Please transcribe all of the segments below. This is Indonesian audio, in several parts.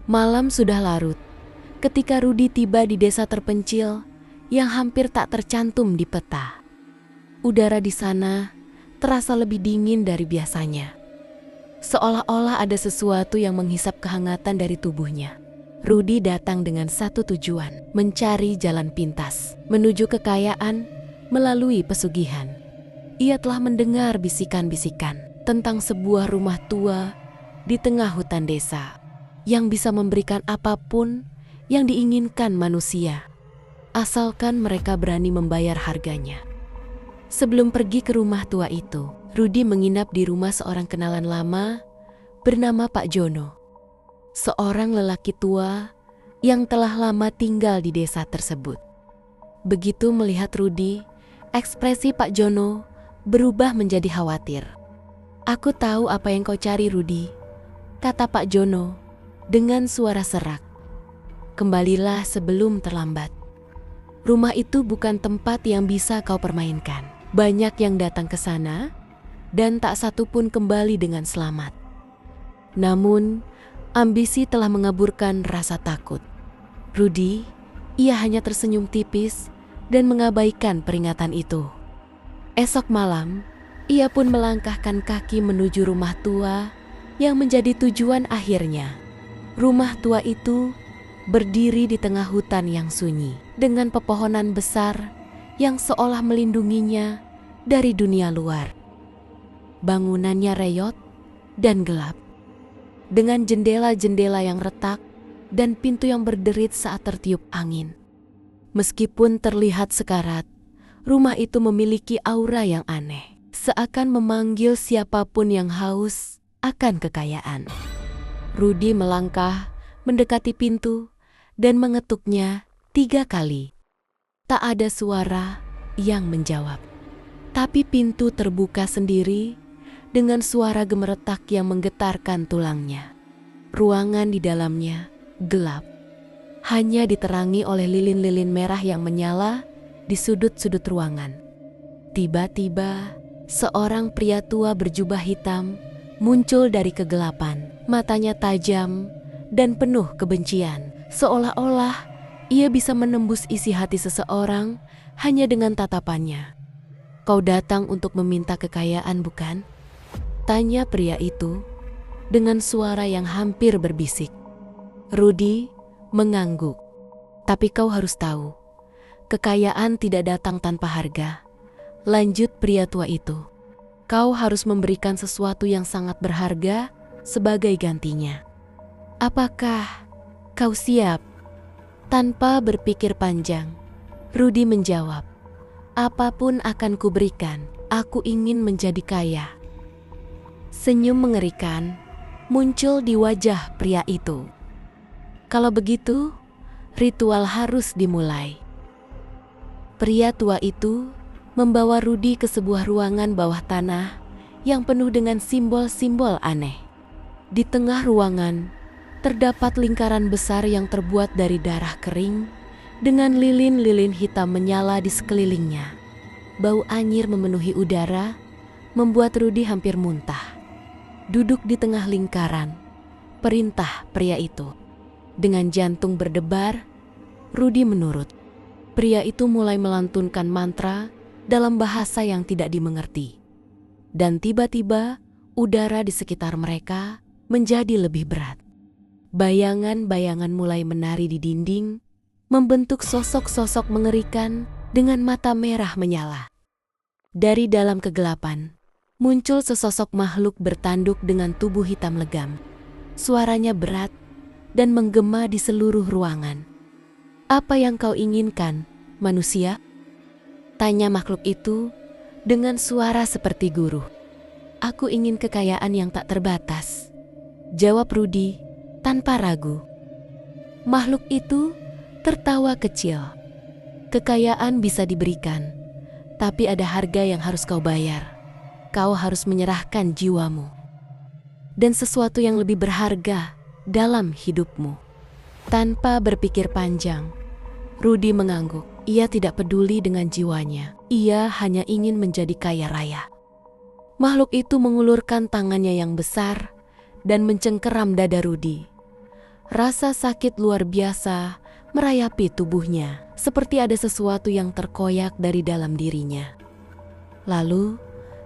Malam sudah larut ketika Rudi tiba di desa terpencil yang hampir tak tercantum di peta. Udara di sana terasa lebih dingin dari biasanya. Seolah-olah ada sesuatu yang menghisap kehangatan dari tubuhnya. Rudi datang dengan satu tujuan, mencari jalan pintas, menuju kekayaan melalui pesugihan. Ia telah mendengar bisikan-bisikan tentang sebuah rumah tua di tengah hutan desa yang bisa memberikan apapun yang diinginkan manusia, asalkan mereka berani membayar harganya. Sebelum pergi ke rumah tua itu, Rudi menginap di rumah seorang kenalan lama bernama Pak Jono, seorang lelaki tua yang telah lama tinggal di desa tersebut. Begitu melihat Rudi, ekspresi Pak Jono berubah menjadi khawatir. "Aku tahu apa yang kau cari, Rudi," kata Pak Jono dengan suara serak. "Kembalilah sebelum terlambat. Rumah itu bukan tempat yang bisa kau permainkan. Banyak yang datang ke sana dan tak satu pun kembali dengan selamat." Namun, ambisi telah mengaburkan rasa takut. Rudi, ia hanya tersenyum tipis dan mengabaikan peringatan itu. Esok malam, ia pun melangkahkan kaki menuju rumah tua yang menjadi tujuan akhirnya. Rumah tua itu berdiri di tengah hutan yang sunyi, dengan pepohonan besar yang seolah melindunginya dari dunia luar. Bangunannya reyot dan gelap, dengan jendela-jendela yang retak dan pintu yang berderit saat tertiup angin. Meskipun terlihat sekarat, rumah itu memiliki aura yang aneh, seakan memanggil siapapun yang haus akan kekayaan. Rudi melangkah mendekati pintu dan mengetuknya 3 kali. Tak ada suara yang menjawab. Tapi pintu terbuka sendiri dengan suara gemeretak yang menggetarkan tulangnya. Ruangan di dalamnya gelap, hanya diterangi oleh lilin-lilin merah yang menyala di sudut-sudut ruangan. Tiba-tiba, seorang pria tua berjubah hitam muncul dari kegelapan. Matanya tajam dan penuh kebencian, seolah-olah ia bisa menembus isi hati seseorang hanya dengan tatapannya. "Kau datang untuk meminta kekayaan, bukan?" tanya pria itu dengan suara yang hampir berbisik. Rudi mengangguk. "Tapi kau harus tahu, kekayaan tidak datang tanpa harga," lanjut pria tua itu. "Kau harus memberikan sesuatu yang sangat berharga sebagai gantinya. Apakah kau siap?" Tanpa berpikir panjang, Rudi menjawab, "Apapun akan kuberikan, aku ingin menjadi kaya." Senyum mengerikan muncul di wajah pria itu. "Kalau begitu, ritual harus dimulai." Pria tua itu membawa Rudi ke sebuah ruangan bawah tanah yang penuh dengan simbol-simbol aneh. Di tengah ruangan, terdapat lingkaran besar yang terbuat dari darah kering dengan lilin-lilin hitam menyala di sekelilingnya. Bau anyir memenuhi udara, membuat Rudi hampir muntah. Duduk di tengah lingkaran, perintah pria itu. Dengan jantung berdebar, Rudi menurut. Pria itu mulai melantunkan mantra dalam bahasa yang tidak dimengerti. Dan tiba-tiba, udara di sekitar mereka menjadi lebih berat. Bayangan-bayangan mulai menari di dinding, membentuk sosok-sosok mengerikan dengan mata merah menyala. Dari dalam kegelapan, muncul sesosok makhluk bertanduk dengan tubuh hitam legam. Suaranya berat dan menggema di seluruh ruangan. "Apa yang kau inginkan, manusia?" tanya makhluk itu dengan suara seperti guru. "Aku ingin kekayaan yang tak terbatas," jawab Rudi tanpa ragu. Makhluk itu tertawa kecil. "Kekayaan bisa diberikan, tapi ada harga yang harus kau bayar. Kau harus menyerahkan jiwamu dan sesuatu yang lebih berharga dalam hidupmu." Tanpa berpikir panjang, Rudi mengangguk. Ia tidak peduli dengan jiwanya. Ia hanya ingin menjadi kaya raya. Makhluk itu mengulurkan tangannya yang besar dan mencengkeram dada Rudi. Rasa sakit luar biasa merayapi tubuhnya, seperti ada sesuatu yang terkoyak dari dalam dirinya. Lalu,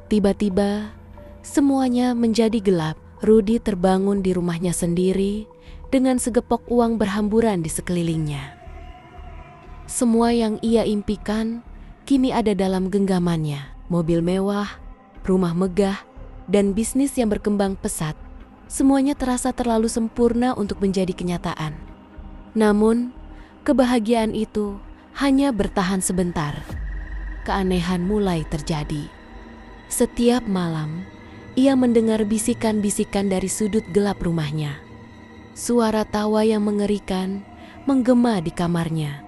tiba-tiba, semuanya menjadi gelap. Rudy terbangun di rumahnya sendiri dengan segepok uang berhamburan di sekelilingnya. Semua yang ia impikan kini ada dalam genggamannya. Mobil mewah, rumah megah, dan bisnis yang berkembang pesat. Semuanya terasa terlalu sempurna untuk menjadi kenyataan. Namun, kebahagiaan itu hanya bertahan sebentar. Keanehan mulai terjadi. Setiap malam, ia mendengar bisikan-bisikan dari sudut gelap rumahnya. Suara tawa yang mengerikan menggema di kamarnya.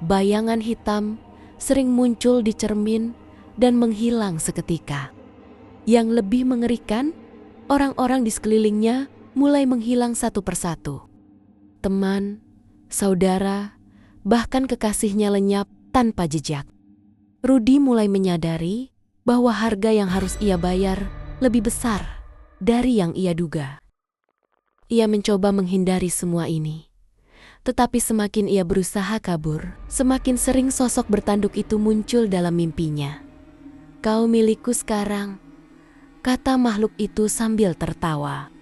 Bayangan hitam sering muncul di cermin dan menghilang seketika. Yang lebih mengerikan, orang-orang di sekelilingnya mulai menghilang satu persatu. Teman, saudara, bahkan kekasihnya lenyap tanpa jejak. Rudy mulai menyadari bahwa harga yang harus ia bayar lebih besar dari yang ia duga. Ia mencoba menghindari semua ini. Tetapi semakin ia berusaha kabur, semakin sering sosok bertanduk itu muncul dalam mimpinya. "Kau milikku sekarang," kata makhluk itu sambil tertawa.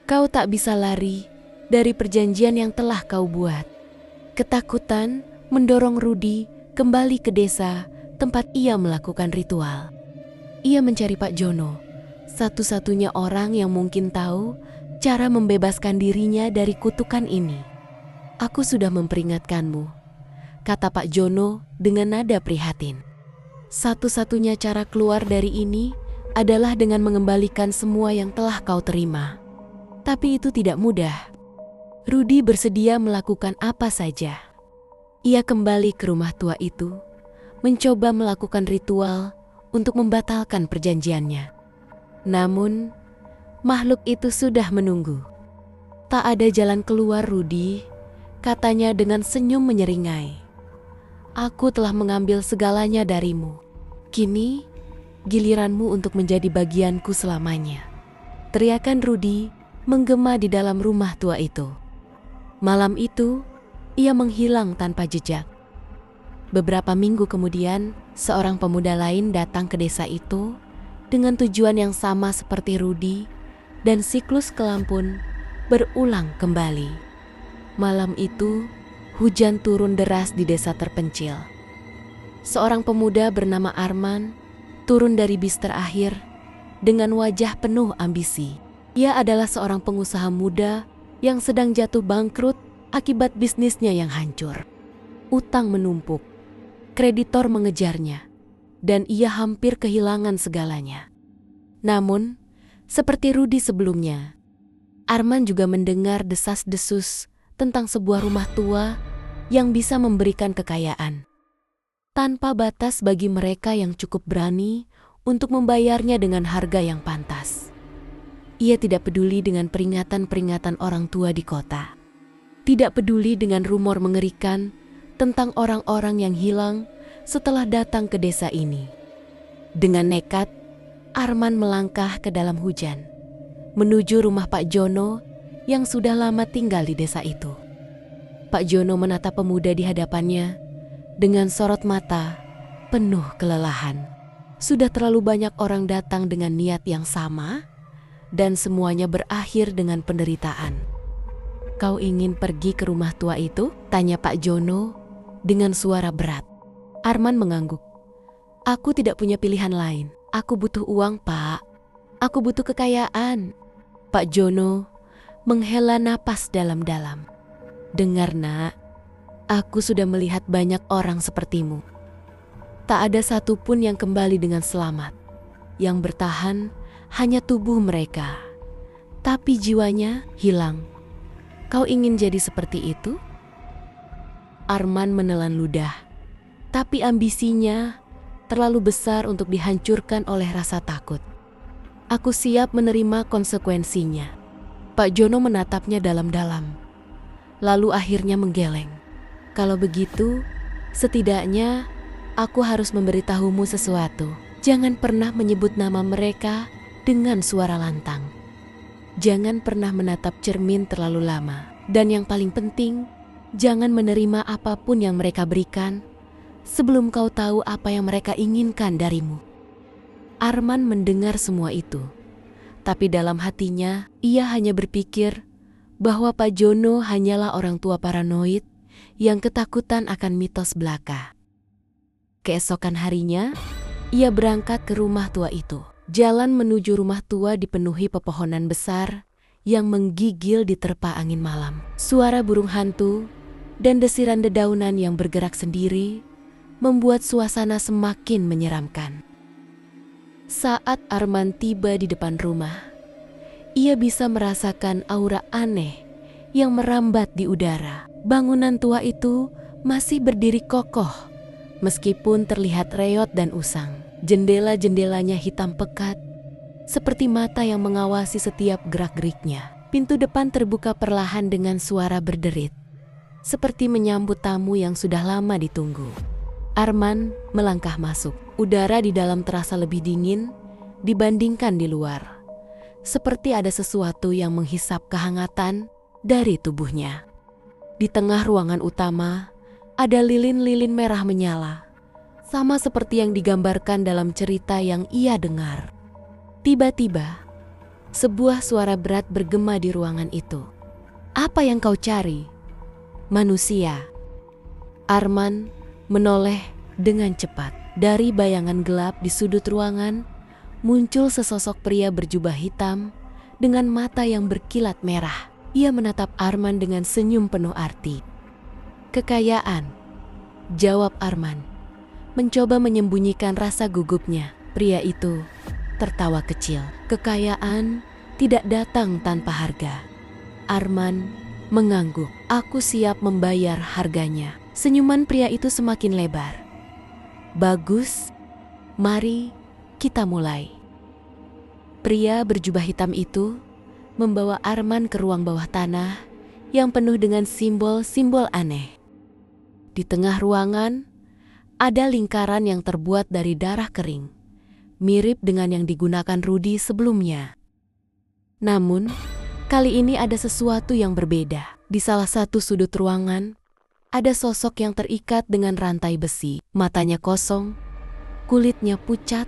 "Kau tak bisa lari dari perjanjian yang telah kau buat." Ketakutan mendorong Rudy kembali ke desa tempat ia melakukan ritual. Ia mencari Pak Jono, satu-satunya orang yang mungkin tahu cara membebaskan dirinya dari kutukan ini. "Aku sudah memperingatkanmu," kata Pak Jono dengan nada prihatin. "Satu-satunya cara keluar dari ini adalah dengan mengembalikan semua yang telah kau terima. Tapi itu tidak mudah." Rudy bersedia melakukan apa saja. Ia kembali ke rumah tua itu, mencoba melakukan ritual untuk membatalkan perjanjiannya. Namun, makhluk itu sudah menunggu. "Tak ada jalan keluar, Rudy," katanya dengan senyum menyeringai. "Aku telah mengambil segalanya darimu. Kini, giliranmu untuk menjadi bagianku selamanya." Teriakan Rudy menggema di dalam rumah tua itu. Malam itu, ia menghilang tanpa jejak. Beberapa minggu kemudian, seorang pemuda lain datang ke desa itu dengan tujuan yang sama seperti Rudy, dan siklus kelam pun berulang kembali. Malam itu, hujan turun deras di desa terpencil. Seorang pemuda bernama Arman turun dari bis terakhir dengan wajah penuh ambisi. Ia adalah seorang pengusaha muda yang sedang jatuh bangkrut akibat bisnisnya yang hancur. Utang menumpuk, kreditor mengejarnya, dan ia hampir kehilangan segalanya. Namun, seperti Rudy sebelumnya, Arman juga mendengar desas-desus tentang sebuah rumah tua yang bisa memberikan kekayaan tanpa batas bagi mereka yang cukup berani untuk membayarnya dengan harga yang pantas. Ia tidak peduli dengan peringatan-peringatan orang tua di kota. Tidak peduli dengan rumor mengerikan tentang orang-orang yang hilang setelah datang ke desa ini. Dengan nekat, Arman melangkah ke dalam hujan, menuju rumah Pak Jono yang sudah lama tinggal di desa itu. Pak Jono menatap pemuda di hadapannya dengan sorot mata penuh kelelahan. Sudah terlalu banyak orang datang dengan niat yang sama, dan semuanya berakhir dengan penderitaan. "Kau ingin pergi ke rumah tua itu?" tanya Pak Jono dengan suara berat. Arman mengangguk. "Aku tidak punya pilihan lain. Aku butuh uang, Pak. Aku butuh kekayaan." Pak Jono menghela napas dalam-dalam. "Dengar, Nak, aku sudah melihat banyak orang sepertimu. Tak ada satupun yang kembali dengan selamat. Yang bertahan hanya tubuh mereka, tapi jiwanya hilang. Kau ingin jadi seperti itu?" Arman menelan ludah, tapi ambisinya terlalu besar untuk dihancurkan oleh rasa takut. "Aku siap menerima konsekuensinya." Pak Jono menatapnya dalam-dalam, lalu akhirnya menggeleng. "Kalau begitu, setidaknya aku harus memberitahumu sesuatu. Jangan pernah menyebut nama mereka dengan suara lantang. Jangan pernah menatap cermin terlalu lama. Dan yang paling penting, jangan menerima apapun yang mereka berikan sebelum kau tahu apa yang mereka inginkan darimu. Arman mendengar semua itu, tapi dalam hatinya ia hanya berpikir bahwa Pak Jono hanyalah orang tua paranoid yang ketakutan akan mitos belaka. Keesokan harinya, ia berangkat ke rumah tua itu. Jalan menuju rumah tua dipenuhi pepohonan besar yang menggigil diterpa angin malam. Suara burung hantu dan desiran dedaunan yang bergerak sendiri membuat suasana semakin menyeramkan. Saat Arman tiba di depan rumah, ia bisa merasakan aura aneh yang merambat di udara. Bangunan tua itu masih berdiri kokoh, meskipun terlihat reot dan usang. Jendela-jendelanya hitam pekat, seperti mata yang mengawasi setiap gerak-geriknya. Pintu depan terbuka perlahan dengan suara berderit, seperti menyambut tamu yang sudah lama ditunggu. Arman melangkah masuk. Udara di dalam terasa lebih dingin dibandingkan di luar, seperti ada sesuatu yang menghisap kehangatan dari tubuhnya. Di tengah ruangan utama, ada lilin-lilin merah menyala, sama seperti yang digambarkan dalam cerita yang ia dengar. Tiba-tiba, sebuah suara berat bergema di ruangan itu. "Apa yang kau cari, manusia?" Arman menoleh dengan cepat. Dari bayangan gelap di sudut ruangan, muncul sesosok pria berjubah hitam dengan mata yang berkilat merah. Ia menatap Arman dengan senyum penuh arti. "Kekayaan," jawab Arman, mencoba menyembunyikan rasa gugupnya. Pria itu tertawa kecil. "Kekayaan tidak datang tanpa harga." Arman mengangguk. "Aku siap membayar harganya." Senyuman pria itu semakin lebar. "Bagus, mari kita mulai." Pria berjubah hitam itu membawa Arman ke ruang bawah tanah yang penuh dengan simbol-simbol aneh. Di tengah ruangan, ada lingkaran yang terbuat dari darah kering, mirip dengan yang digunakan Rudy sebelumnya. Namun, kali ini ada sesuatu yang berbeda. Di salah satu sudut ruangan, ada sosok yang terikat dengan rantai besi. Matanya kosong, kulitnya pucat,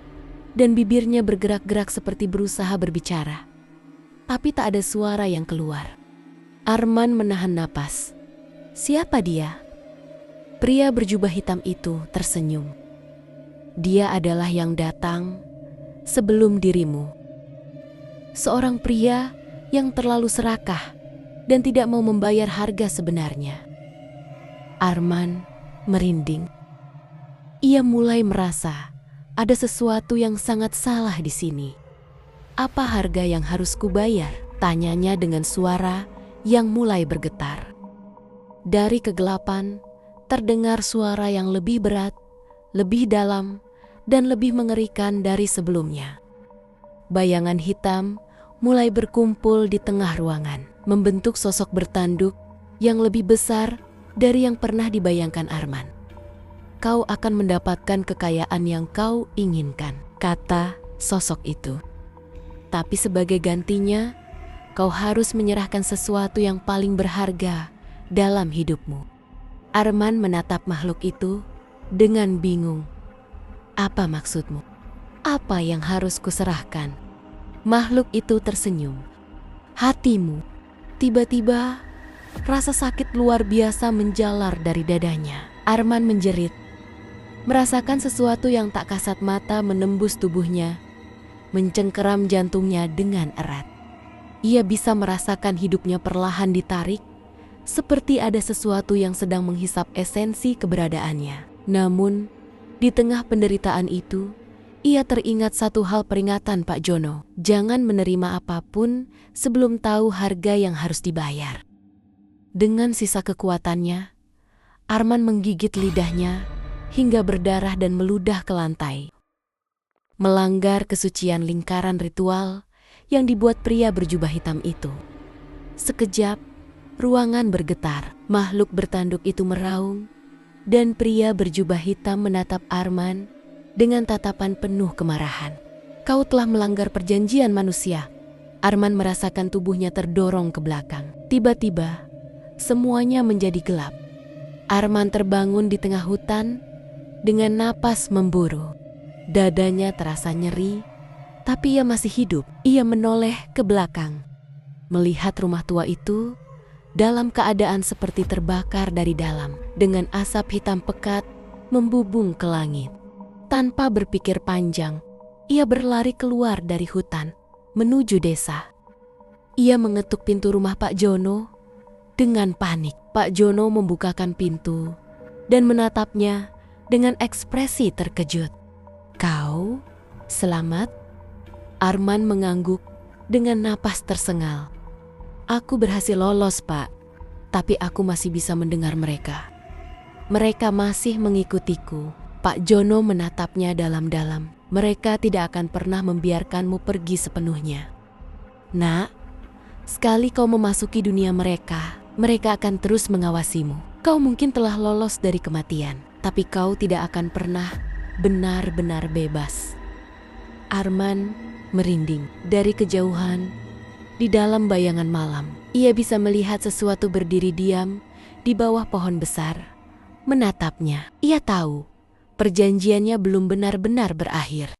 dan bibirnya bergerak-gerak seperti berusaha berbicara. Tapi tak ada suara yang keluar. Arman menahan napas. "Siapa dia?" Pria berjubah hitam itu tersenyum. "Dia adalah yang datang sebelum dirimu. Seorang pria yang terlalu serakah dan tidak mau membayar harga sebenarnya." Arman merinding. Ia mulai merasa ada sesuatu yang sangat salah di sini. "Apa harga yang harus kubayar?" tanyanya dengan suara yang mulai bergetar. Dari kegelapan, terdengar suara yang lebih berat, lebih dalam, dan lebih mengerikan dari sebelumnya. Bayangan hitam mulai berkumpul di tengah ruangan, membentuk sosok bertanduk yang lebih besar dari yang pernah dibayangkan Arman. "Kau akan mendapatkan kekayaan yang kau inginkan," kata sosok itu. "Tapi sebagai gantinya, kau harus menyerahkan sesuatu yang paling berharga dalam hidupmu." Arman menatap makhluk itu dengan bingung. "Apa maksudmu? Apa yang harus kuserahkan?" Makhluk itu tersenyum. "Hatimu." Tiba-tiba, rasa sakit luar biasa menjalar dari dadanya. Arman menjerit, merasakan sesuatu yang tak kasat mata menembus tubuhnya, mencengkeram jantungnya dengan erat. Ia bisa merasakan hidupnya perlahan ditarik, seperti ada sesuatu yang sedang menghisap esensi keberadaannya. Namun, di tengah penderitaan itu, ia teringat satu hal peringatan Pak Jono. Jangan menerima apapun sebelum tahu harga yang harus dibayar. Dengan sisa kekuatannya, Arman menggigit lidahnya hingga berdarah dan meludah ke lantai. Melanggar kesucian lingkaran ritual yang dibuat pria berjubah hitam itu. Sekejap, ruangan bergetar. Makhluk bertanduk itu meraung, dan pria berjubah hitam menatap Arman dengan tatapan penuh kemarahan. "Kau telah melanggar perjanjian manusia." Arman merasakan tubuhnya terdorong ke belakang. Tiba-tiba, Semuanya menjadi gelap. Arman terbangun di tengah hutan dengan napas memburu. Dadanya terasa nyeri, tapi ia masih hidup. Ia menoleh ke belakang, melihat rumah tua itu dalam keadaan seperti terbakar dari dalam, dengan asap hitam pekat membubung ke langit. Tanpa berpikir panjang, ia berlari keluar dari hutan menuju desa. Ia mengetuk pintu rumah Pak Jono dengan panik. Pak Jono membukakan pintu dan menatapnya dengan ekspresi terkejut. "Kau selamat?" Arman mengangguk dengan napas tersengal. "Aku berhasil lolos, Pak, tapi aku masih bisa mendengar mereka. Mereka masih mengikutiku." Pak Jono menatapnya dalam-dalam. "Mereka tidak akan pernah membiarkanmu pergi sepenuhnya. Nak, sekali kau memasuki dunia mereka, mereka akan terus mengawasimu. Kau mungkin telah lolos dari kematian, tapi kau tidak akan pernah benar-benar bebas." Arman merinding. Dari kejauhan, di dalam bayangan malam, ia bisa melihat sesuatu berdiri diam di bawah pohon besar, menatapnya. Ia tahu perjanjiannya belum benar-benar berakhir.